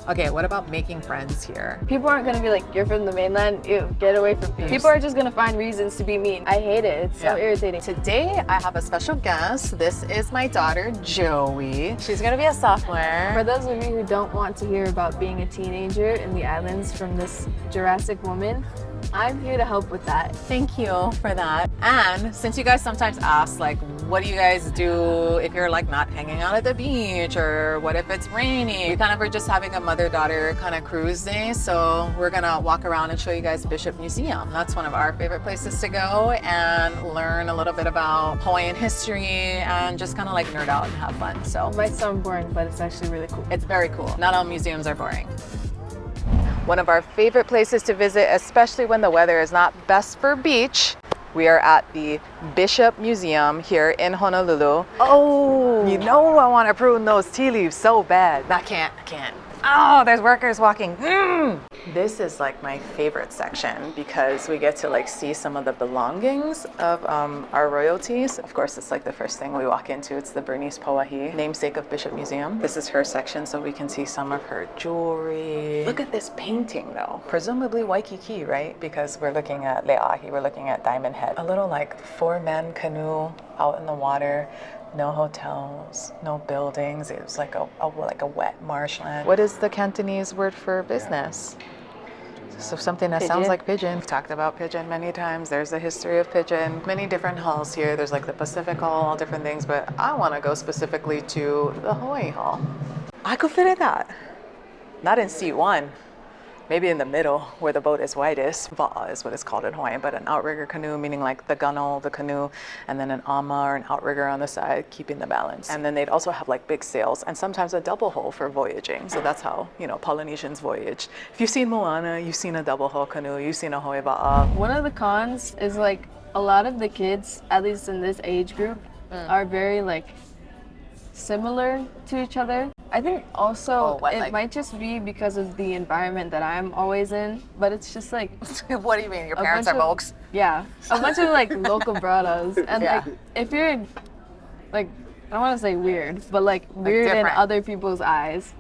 Okay, what about making friends here? People aren't gonna be like, you're from the mainland, ew, get away from me. People are just gonna find reasons to be mean. I hate it, it's so irritating. Today, I have a special guest. This is my daughter, Joey. She's gonna be a sophomore. For those of you who don't want to hear about being a teenager in the islands from this Jurassic woman, I'm here to help with that. Thank you for that. And since you guys sometimes ask, like, what do you guys do if you're like not hanging out at the beach, or what if it's rainy? We kind of are just having a mother-daughter kind of cruise day. So we're gonna walk around and show you guys Bishop Museum. That's one of our favorite places to go and learn a little bit about Hawaiian history and just kind of like nerd out and have fun. So It might sound boring, but it's actually really cool. it's very cool. Not all museums are boring. One of our favorite places to visit, especially when the weather is not best for beach. We are at the Bishop Museum here in Honolulu. Oh, you know I want to prune those tea leaves so bad. I can't. Oh, there's workers walking. This is like my favorite section because we get to like see some of the belongings of our royalties. Of course, it's like the first thing we walk into. It's the Bernice Pauahi, namesake of Bishop Museum. This is her section, so we can see some of her jewelry. Look at this painting though. Presumably Waikiki, right? Because we're looking at Le'ahi, we're looking at Diamond Head. A little like 4-man canoe out in the water. No hotels, no buildings. It was like a wet marshland. What is the Cantonese word for business? So something that sounds like pigeon. We've talked about pigeon many times. There's a history of pigeon. Many different halls here. There's like the Pacific Hall, all different things, but I want to go specifically to the Hawaii Hall. I could fit in that. Not in C1. Maybe in the middle where the boat is widest. Va'a is what it's called in Hawaiian, but an outrigger canoe, meaning like the gunnel, the canoe, and then an ama or an outrigger on the side, keeping the balance. And then they'd also have like big sails and sometimes a double hull for voyaging. So that's how, Polynesians voyage. If you've seen Moana, you've seen a double hull canoe, you've seen a Hawaii Va'a. One of the cons is like a lot of the kids, at least in this age group, are very like similar to each other. I think also it might just be because of the environment that I'm always in, but it's just like What do you mean? Your parents are folks? Yeah, a bunch of like local bradas, and like if you're like, I don't want to say weird, but like weird in other people's eyes,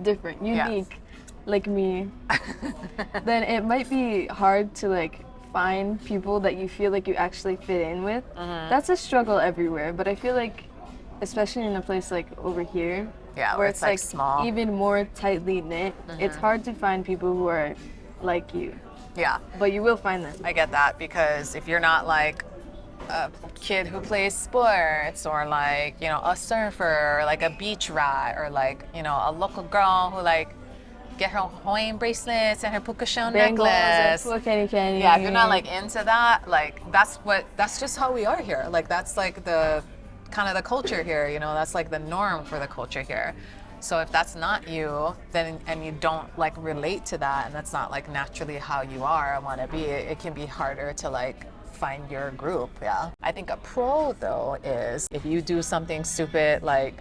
different, unique, like me, then it might be hard to like find people that you feel like you actually fit in with. That's a struggle everywhere, but I feel like especially in a place like over here, where it's like small, even more tightly knit, it's hard to find people who are like you. Yeah. But you will find them. I get that, because if you're not like a kid who plays sports, or like, a surfer, or like a beach rat, or like, a local girl who like get her Hawaiian bracelets and her puka shell necklace. Yeah, if you're not like into that, like that's just how we are here. Like that's like the kind of the culture here, that's like the norm for the culture here. So if that's not you, then, and you don't like relate to that, and that's not like naturally how you are and want to be, it can be harder to like find your group. I think a pro though is if you do something stupid, like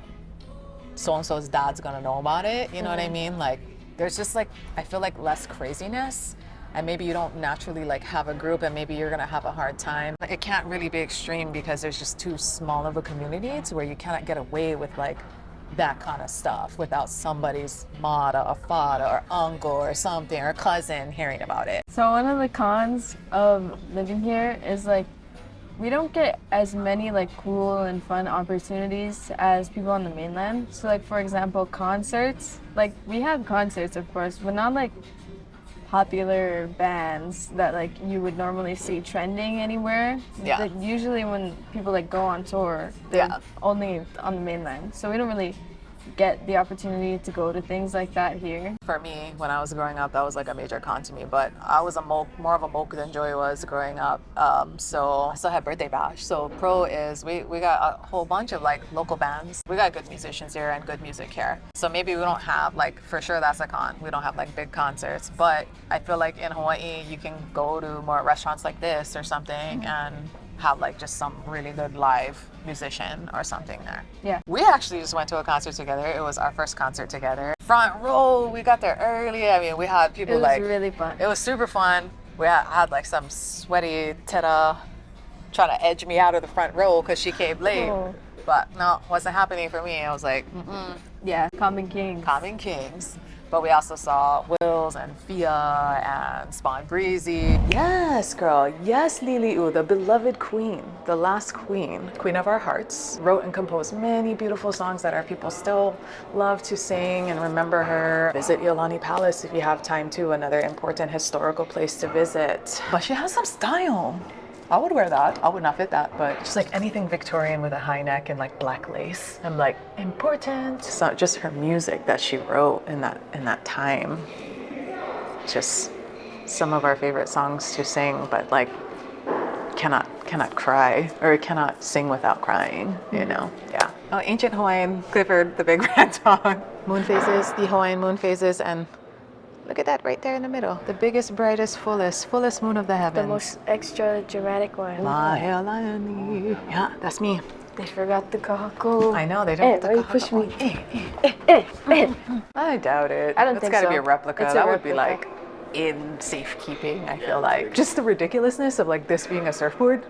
so-and-so's dad's gonna know about it, you know what I mean? Like there's just like, I feel like less craziness. And maybe you don't naturally like have a group, and maybe you're gonna have a hard time. It can't really be extreme because there's just too small of a community to where you cannot get away with like that kind of stuff without somebody's mata or fada or uncle or something or cousin hearing about it. So one of the cons of living here is like we don't get as many like cool and fun opportunities as people on the mainland. So like for example, concerts. Like we have concerts of course, but not like popular bands that like you would normally see trending anywhere. Like usually when people like go on tour, they're only on the mainland. So we don't really get the opportunity to go to things like that here. For me, when I was growing up, that was like a major con to me, but I was more of a moke than Joy was growing up. So I still had birthday bash. So pro is we got a whole bunch of like local bands. We got good musicians here and good music here. So maybe we don't have like, for sure that's a con. We don't have like big concerts, but I feel like in Hawaii, you can go to more restaurants like this or something and have like just some really good live musician or something there. Yeah. We actually just went to a concert together. It was our first concert together. Front row, we got there early. I mean, we had people like... It was really fun. It was super fun. We had like some sweaty teta trying to edge me out of the front row because she came late. But no, wasn't happening for me. I was like, Yeah, Common Kings. Common Kings. But we also saw Wills and Fia and Spawn Breezy. Yes, girl. Yes, Lili'u, the beloved queen, the last queen, queen of our hearts, wrote and composed many beautiful songs that our people still love to sing and remember her. Visit Iolani Palace if you have time too, another important historical place to visit. But she has some style. I would wear that. I would not fit that, but just like anything Victorian with a high neck and like black lace. I'm like, important. It's not just her music that she wrote in that time. Just some of our favorite songs to sing, but like cannot cry or cannot sing without crying, you know? Yeah. Oh, ancient Hawaiian Clifford, the big red dog. Moon phases, the Hawaiian moon phases, and look at that right there in the middle. The biggest, brightest, fullest moon of the heavens. The most extra dramatic one. Mahe. Yeah, that's me. They forgot the kako. I know, they don't Why you push me? I doubt it. I don't It's think gotta so. be a replica. It's a That would be replica. like in safekeeping, I feel like. Just the ridiculousness of like this being a surfboard.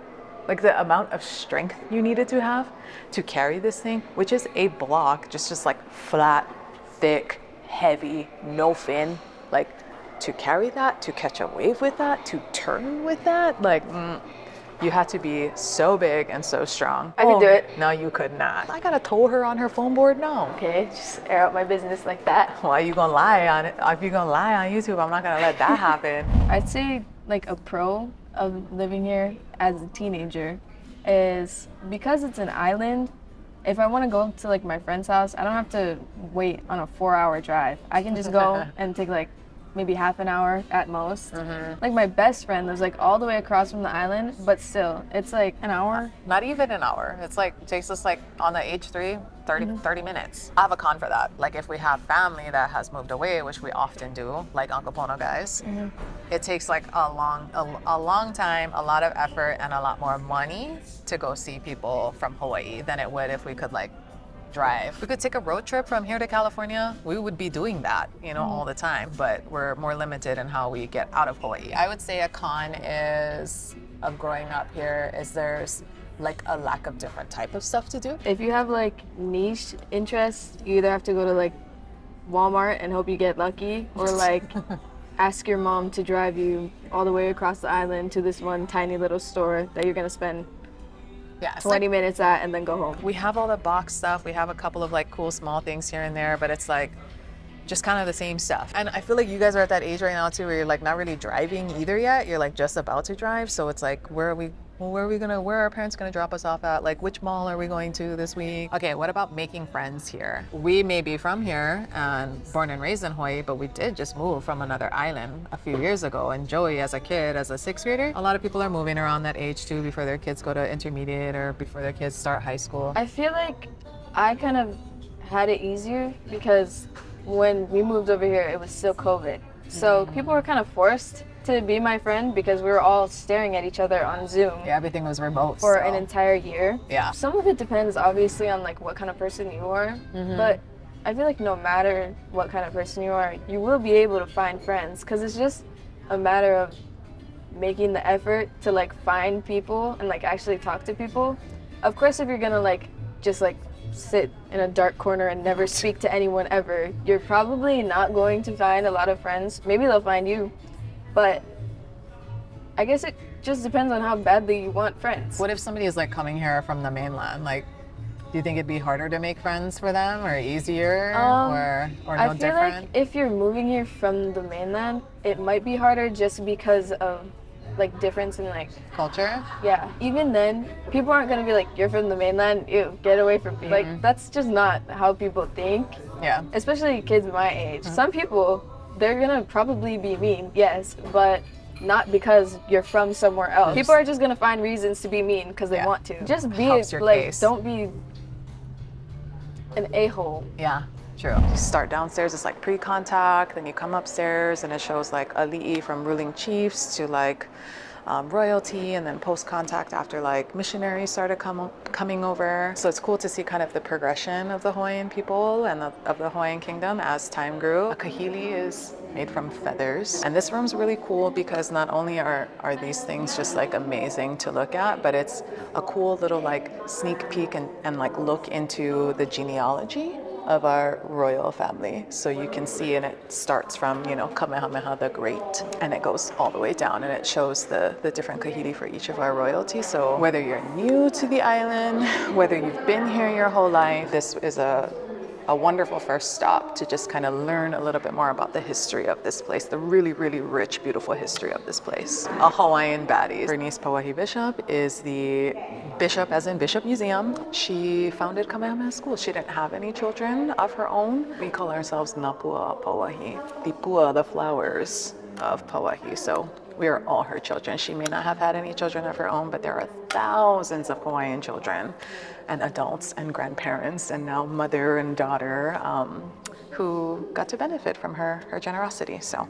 Like the amount of strength you needed to have to carry this thing, which is a block, just like flat, thick, heavy, no fin. Like to carry that, to catch a wave with that, to turn with that, like you had to be so big and so strong. I could do it. No, you could not. I gotta tow her on her foam board? No. Okay, just air out my business like that. Why are you gonna lie on it? If you're gonna lie on YouTube, I'm not gonna let that happen. I'd say like a pro of living here as a teenager is because it's an island. If I want to go to like my friend's house, I don't have to wait on a 4-hour drive. I can just go and take like maybe half an hour at most. Like my best friend lives like all the way across from the island, but still, it's like an hour. Not even an hour. It's like takes us like on the H3, 30 minutes. I have a con for that. Like if we have family that has moved away, which we often do, like Uncle Pono guys, it takes like a long time, a lot of effort, and a lot more money to go see people from Hawaii than it would if we could like drive. We could take a road trip from here to California. We would be doing that, you know, all the time, but we're more limited in how we get out of Hawaii. I would say a con is of growing up here is there's like a lack of different type of stuff to do. If you have like niche interests, you either have to go to like Walmart and hope you get lucky, or like ask your mom to drive you all the way across the island to this one tiny little store that you're gonna spend 20 minutes at and then go home. We have all the box stuff. We have a couple of like cool small things here and there, but it's like just kind of the same stuff. And I feel like you guys are at that age right now too, where you're like not really driving either yet. You're like just about to drive. So it's like, where are our parents gonna drop us off at? Like, which mall are we going to this week? Okay, what about making friends here? We may be from here and born and raised in Hawaii, but we did just move from another island a few years ago. And Joey, as a kid, as a 6th grader, a lot of people are moving around that age too, before their kids go to intermediate or before their kids start high school. I feel like I kind of had it easier because when we moved over here, it was still COVID. So people were kind of forced to be my friend because we were all staring at each other on Zoom. Yeah, everything was remote for an entire year. Yeah. Some of it depends obviously on like what kind of person you are, but I feel like no matter what kind of person you are, you will be able to find friends because it's just a matter of making the effort to like find people and like actually talk to people. Of course, if you're gonna like just like sit in a dark corner and never speak to anyone ever, you're probably not going to find a lot of friends. Maybe they'll find you. But I guess it just depends on how badly you want friends. What if somebody is like coming here from the mainland? Like, do you think it'd be harder to make friends for them, or easier, or no I feel different? like if you're moving here from the mainland, it might be harder just because of like difference in like Culture? Yeah. Even then, people aren't gonna be like, "You're from the mainland, ew, get away from me." Like that's just not how people think. Yeah. Especially kids my age. Some people, they're gonna probably be mean, yes, but not because you're from somewhere else. People are just gonna find reasons to be mean because they want to. Just be Helps your like, case. don't be an a-hole. Yeah, true. You start downstairs, it's like pre-contact, then you come upstairs and it shows like ali'i from ruling chiefs to like royalty, and then post-contact after like missionaries started coming over. So it's cool to see kind of the progression of the Hawaiian people and of the Hawaiian kingdom as time grew. A kahili is made from feathers. And this room's really cool because not only are these things just like amazing to look at, but it's a cool little like sneak peek and like look into the genealogy of our royal family. So you can see, and it starts from, Kamehameha the Great, and it goes all the way down, and it shows the different kahili for each of our royalty. So whether you're new to the island, whether you've been here your whole life, this is a wonderful first stop to just kind of learn a little bit more about the history of this place, the really, really rich, beautiful history of this place. A Hawaiian baddie. Bernice Pauahi Bishop is the bishop, as in Bishop Museum. She founded Kamehameha School. She didn't have any children of her own. We call ourselves Napua Pauahi, the pua, the flowers of Pauahi. So we are all her children. She may not have had any children of her own, but there are thousands of Hawaiian children and adults and grandparents and now mother and daughter who got to benefit from her generosity. So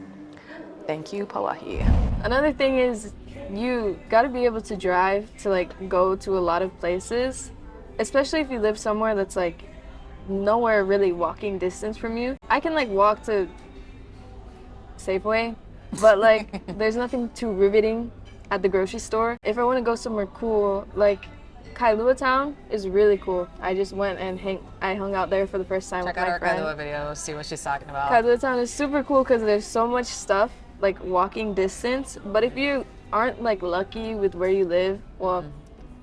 thank you, Pauahi. Another thing is you got to be able to drive to like go to a lot of places, especially if you live somewhere that's like nowhere really walking distance from you. I can like walk to Safeway, but like there's nothing too riveting at the grocery store. If I want to go somewhere cool, like Kailua Town is really cool. I just went and I hung out there for the first time with my friend. Check out our Kailua video, see what she's talking about. Kailua Town is super cool because there's so much stuff like walking distance, but if you aren't like lucky with where you live, well,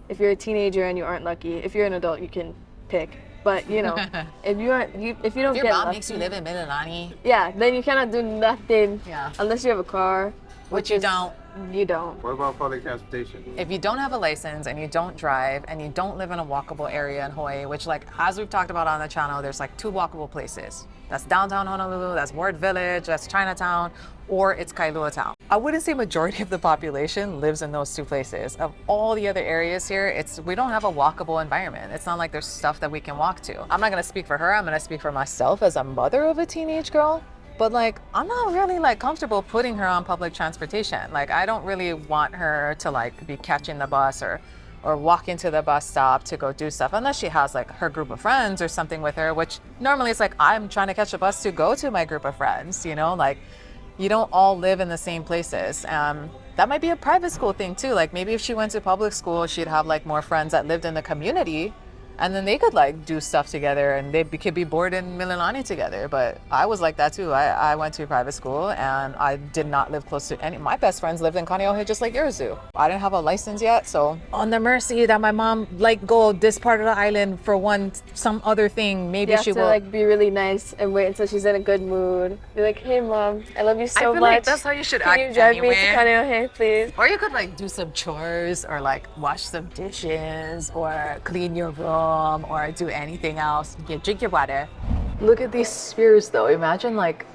if you're a teenager and you aren't lucky, if you're an adult you can pick. But if you don't if your get mom lucky, makes you live in Mililani, yeah, then you cannot do nothing unless you have a car, which you don't. You don't. What about public transportation? If you don't have a license and you don't drive and you don't live in a walkable area in Hawaii, which like as we've talked about on the channel, there's like 2 walkable places. That's downtown Honolulu, that's Ward Village, that's Chinatown, or it's Kailua Town. I wouldn't say majority of the population lives in those 2 places. Of all the other areas here, we don't have a walkable environment. It's not like there's stuff that we can walk to. I'm not gonna speak for her, I'm gonna speak for myself as a mother of a teenage girl. But like, I'm not really like comfortable putting her on public transportation. Like, I don't really want her to like be catching the bus or walking to the bus stop to go do stuff, unless she has like her group of friends or something with her, which normally it's like, I'm trying to catch a bus to go to my group of friends, like you don't all live in the same places. That might be a private school thing too. Like maybe if she went to public school, she'd have like more friends that lived in the community, and then they could like do stuff together and they could be bored in Mililani together. But I was like that too. I went to private school and I did not live close to any. My best friends lived in Kaneohe just like yours do. I didn't have a license yet, so on the mercy that my mom like go this part of the island for some other thing, maybe she will. You have to like be really nice and wait until she's in a good mood. Be like, hey mom, I love you so much. I feel like that's how you should act. Can you drive me to Kaneohe, please? Or you could like do some chores or like wash some dishes or clean your room or do anything else. Drink your water. Look at these spears though. Imagine like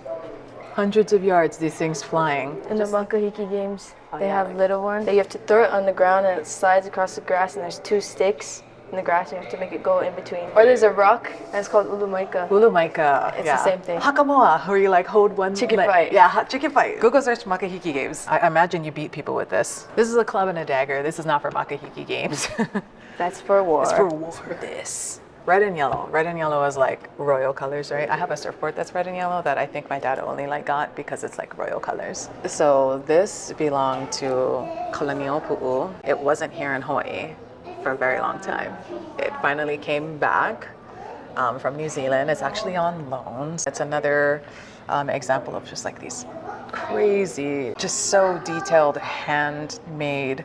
hundreds of yards, these things flying. In the makahiki games, they have little ones that you have to throw it on the ground and it slides across the grass, and there's 2 sticks in the grass and you have to make it go in between. Or there's a rock and it's called ulumaika. Ulumaika. It's the same thing. Hakamoa, where you like hold one. Chicken fight. Yeah, chicken fight. Google search makahiki games. I imagine you beat people with this. This is a club and a dagger. This is not for makahiki games. That's for war. It's for war. This. Red and yellow. Red and yellow is like royal colors, right? I have a surfboard that's red and yellow that I think my dad only like got because it's like royal colors. So this belonged to Colonial Pu'u. It wasn't here in Hawaii for a very long time. It finally came back from New Zealand. It's actually on loan. It's another example of just like these crazy, just so detailed, handmade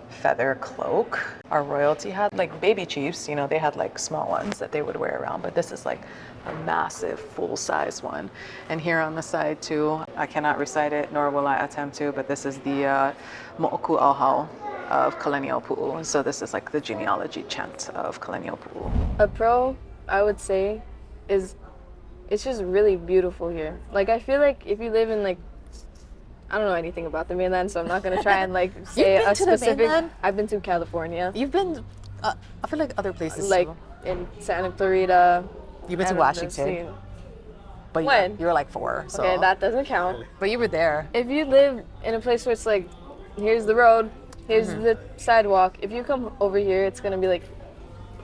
feather cloak. Our royalty had like baby chiefs, they had like small ones that they would wear around, but this is like a massive full-size one. And here on the side too, I cannot recite it, nor will I attempt to, but this is the Mo'oku Auhau of Colonial Pu'u. So this is like the genealogy chant of Colonial Pu'u. A pro, I would say, is it's just really beautiful here. Like I feel like if you live in like, I don't know anything about the mainland, so I'm not gonna try and like say a specific. I've been to California. You've been, I feel like other places like too. In Santa Clarita. You've been to Washington. But when? You were like 4, so. Okay, that doesn't count. But you were there. If you live in a place where it's like, here's the road, here's the sidewalk. If you come over here, it's gonna be like,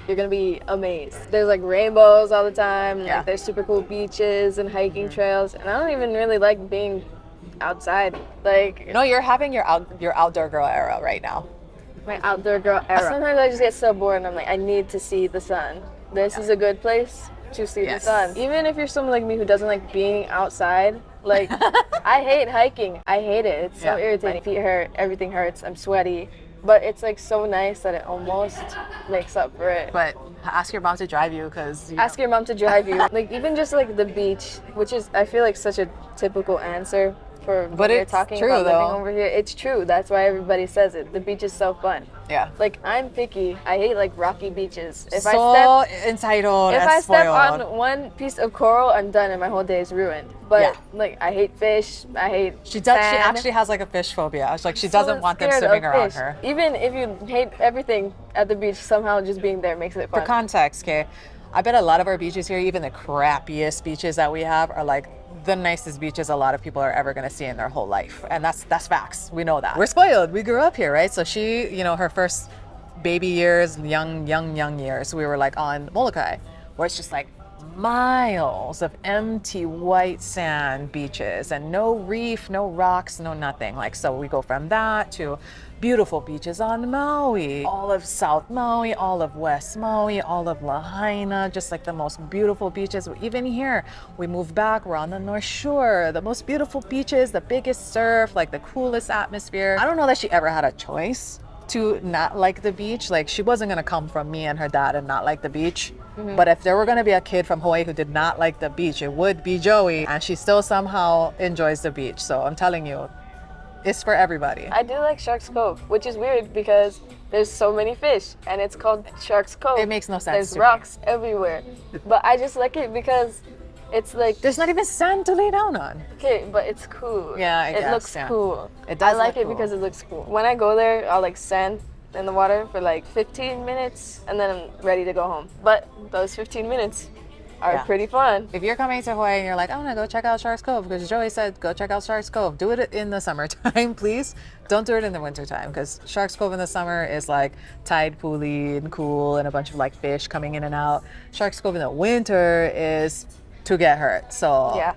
you're gonna be amazed. There's like rainbows all the time. Yeah. Like, there's super cool beaches and hiking trails, and I don't even really like being outside. Like, no, you're having your outdoor girl era right now. My outdoor girl era. Sometimes I just get so bored and I'm like, I need to see the sun. This is a good place to see the sun. Even if you're someone like me who doesn't like being outside, like I hate hiking. I hate it. It's so irritating. My feet hurt, everything hurts, I'm sweaty. But it's like so nice that it almost makes up for it. But ask your mom to drive you, because ask your mom to drive you. Like even just like the beach, which is I feel like such a typical answer for when you're talking about living over here. It's true. That's why everybody says it. The beach is so fun. Yeah. Like I'm picky. I hate like rocky beaches. If I step on one piece of coral, I'm done and my whole day is ruined. But like I hate fish. I hate sand. She actually has like a fish phobia. It's like she doesn't want them swimming around her. Even if you hate everything at the beach, somehow just being there makes it fun. For context, okay, I bet a lot of our beaches here, even the crappiest beaches that we have, are like the nicest beaches a lot of people are ever going to see in their whole life. And that's facts. We know that. We're spoiled. We grew up here, right? So she, you know, her first baby years, young years, we were like on Molokai, where it's just like miles of empty white sand beaches and no reef, no rocks, no nothing. Like, so we go from that to beautiful beaches on Maui, all of South Maui, all of West Maui, all of Lahaina, just like the most beautiful beaches. Even here, we moved back, we're on the North Shore, the most beautiful beaches, the biggest surf, like the coolest atmosphere. I don't know that she ever had a choice to not like the beach. Like she wasn't gonna come from me and her dad and not like the beach. Mm-hmm. But if there were gonna be a kid from Hawaii who did not like the beach, it would be Joey, and she still somehow enjoys the beach. So I'm telling you, it's for everybody. I do like Shark's Cove, which is weird because there's so many fish and it's called Shark's Cove. It makes no sense. There's rocks everywhere. But I just like it because it's like there's not even sand to lay down on. Okay, but it's cool. Yeah, it looks cool. It does. I like it because it looks cool. When I go there, I'll like stand in the water for like 15 minutes and then I'm ready to go home. But those 15 minutes are pretty fun. If you're coming to Hawaii and you're like, I want to go check out Shark's Cove because Joey said go check out Shark's Cove, do it in the summertime, please. Don't do it in the wintertime, because Shark's Cove in the summer is like tide pooly and cool and a bunch of like fish coming in and out. Shark's Cove in the winter is to get hurt. So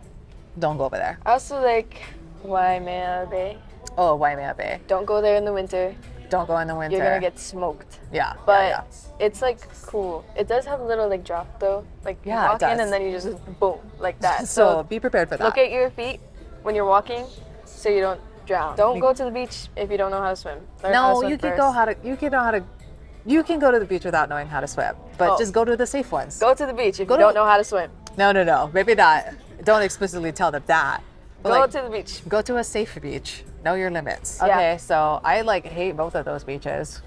don't go over there. I also like Waimea Bay. Oh, Waimea Bay. Don't go there in the winter. Don't go in the winter. You're gonna get smoked. Yeah. But it's like cool. It does have a little like drop though. Like you walk in and then you just boom like that. So be prepared for that. Look at your feet when you're walking so you don't drown. Don't go to the beach if you don't know how to swim. You can go to the beach without knowing how to swim. But just go to the safe ones. Go to the beach if you don't know how to swim. No. Maybe not. Don't explicitly tell them that. But go to the beach. Go to a safe beach. Know your limits. Okay, so I like hate both of those beaches.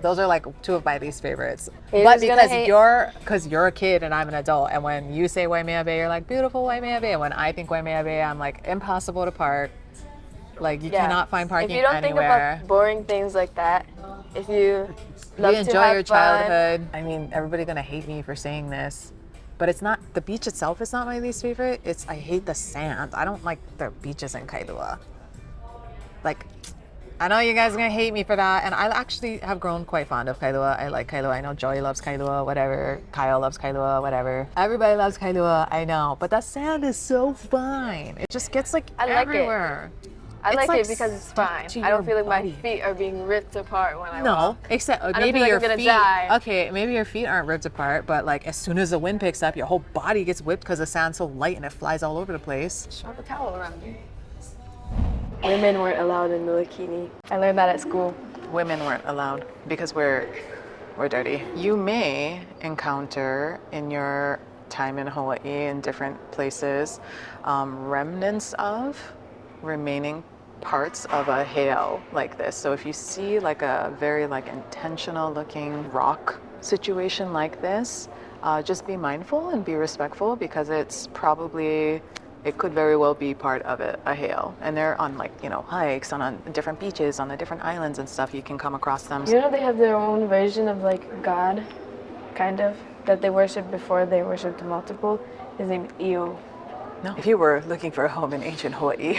Those are like two of my least favorites. But because you're a kid and I'm an adult, and when you say Waimea Bay, you're like beautiful Waimea Bay. And when I think Waimea Bay, I'm like impossible to park. Like you cannot find parking anywhere. If you don't think about boring things like that, if you enjoy your childhood. I mean, everybody's gonna hate me for saying this, but it's not the beach itself is not my least favorite. I hate the sand. I don't like the beaches in Kailua. Like, I know you guys are gonna hate me for that, and I actually have grown quite fond of Kailua. I like Kailua. I know Joey loves Kailua, whatever. Kyle loves Kailua, whatever. Everybody loves Kailua, I know. But that sand is so fine. It just gets like everywhere. I like it because it's fine. I don't feel like my feet are being ripped apart when I walk. Except maybe your feet. Okay, maybe your feet aren't ripped apart, but like as soon as the wind picks up, your whole body gets whipped because the sand's so light and it flies all over the place. Just wrap a towel around you. Women weren't allowed in the bikini. I learned that at school. Women weren't allowed because we're dirty. You may encounter in your time in Hawaii in different places remnants of remaining parts of a heiau like this. So if you see like a very like intentional looking rock situation like this, just be mindful and be respectful, because it could very well be part of a heiau. And they're on like, hikes on different beaches, on the different islands and stuff. You can come across them. You know they have their own version of like God, kind of, that they worship before they worshiped multiple. His name is Io. No. If you were looking for a home in ancient Hawaii,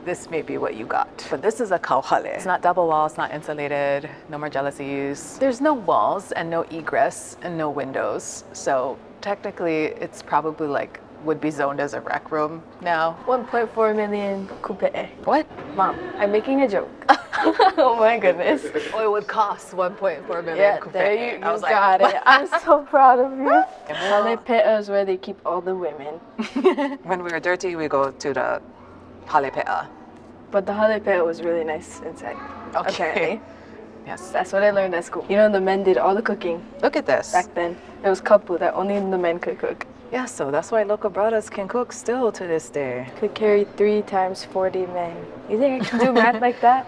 this may be what you got. But this is a kauhale. It's not double wall, it's not insulated, no more jealousies. There's no walls and no egress and no windows. So technically it's probably like would be zoned as a rec room now. 1.4 million kupe'e. What? Mom, I'm making a joke. Oh my goodness. Oh, it would cost 1.4 million. Yeah, kupe. there you I was got like, it. I'm so proud of you. Halepea is where they keep all the women. when we were dirty, we go to the halepea. But the halepea was really nice inside. Okay. Apparently. Yes. That's what I learned at school. You know, the men did all the cooking. Look at this. Back then. It was kapu that only the men could cook. Yeah, so that's why local brothers can cook still to this day. Could carry 3 times 40 men. You think I can do math like that?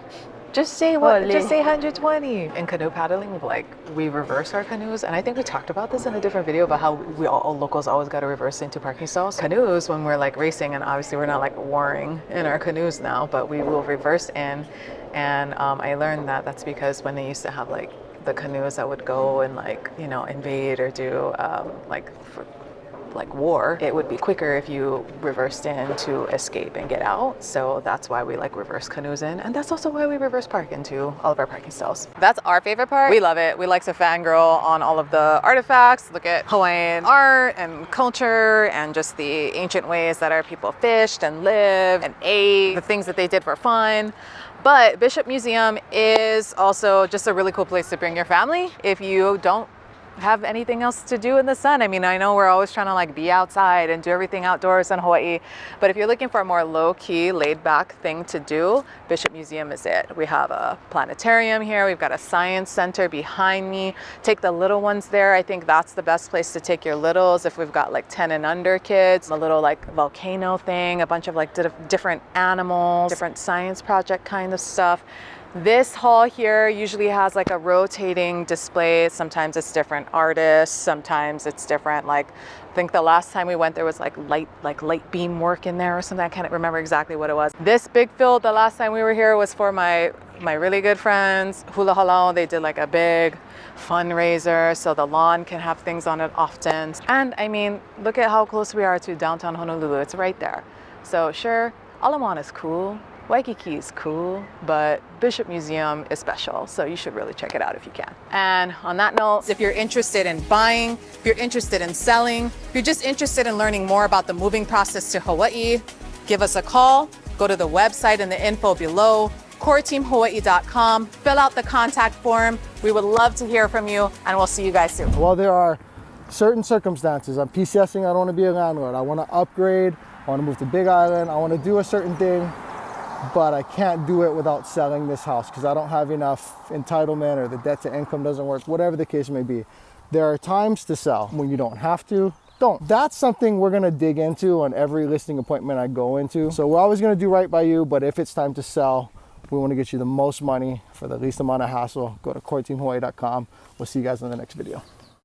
Just say what? Holy. Just say 120. In canoe paddling, like we reverse our canoes, and I think we talked about this in a different video about how we all locals always got to reverse into parking stalls. Canoes, when we're like racing, and obviously we're not like warring in our canoes now, but we will reverse in. And I learned that that's because when they used to have like the canoes that would go and like invade or do like war, it would be quicker if you reversed in to escape and get out. So that's why we like reverse canoes in, and that's also why we reverse park into all of our parking stalls. That's our favorite part. We love it. We like to fangirl on all of the artifacts, look at Hawaiian art and culture and just the ancient ways that our people fished and lived and ate, the things that they did for fun. But Bishop Museum is also just a really cool place to bring your family if you don't have anything else to do in the sun. I mean, I know we're always trying to like be outside and do everything outdoors in Hawaii, but if you're looking for a more low-key, laid-back thing to do, Bishop Museum is it. We have a planetarium here. We've got a science center behind me. Take the little ones there. I think that's the best place to take your littles if we've got like 10 and under kids. A little like volcano thing, a bunch of like different animals, different science project kind of stuff. This hall here usually has like a rotating display. Sometimes it's different artists, sometimes it's different, like I think the last time we went there was like light beam work in there or something. I can't remember exactly what it was. This big field the last time we were here was for my really good friends, Hula Halal. They did like a big fundraiser so the lawn can have things on it often. And I mean, look at how close we are to downtown Honolulu. It's right there. So sure, Ala Moana is cool. Waikiki is cool, but Bishop Museum is special, so you should really check it out if you can. And on that note, if you're interested in buying, if you're interested in selling, if you're just interested in learning more about the moving process to Hawaii, give us a call. Go to the website in the info below, coreteamhawaii.com, fill out the contact form. We would love to hear from you, and we'll see you guys soon. Well, there are certain circumstances. I'm PCSing, I don't want to be a landlord. I want to upgrade, I want to move to Big Island, I want to do a certain thing, but I can't do it without selling this house because I don't have enough entitlement or the debt to income doesn't work, whatever the case may be. There are times to sell when you don't have to. Don't. That's something we're gonna dig into on every listing appointment I go into. So we're always gonna do right by you, but if it's time to sell, we wanna get you the most money for the least amount of hassle. Go to coreteamhawaii.com. We'll see you guys in the next video.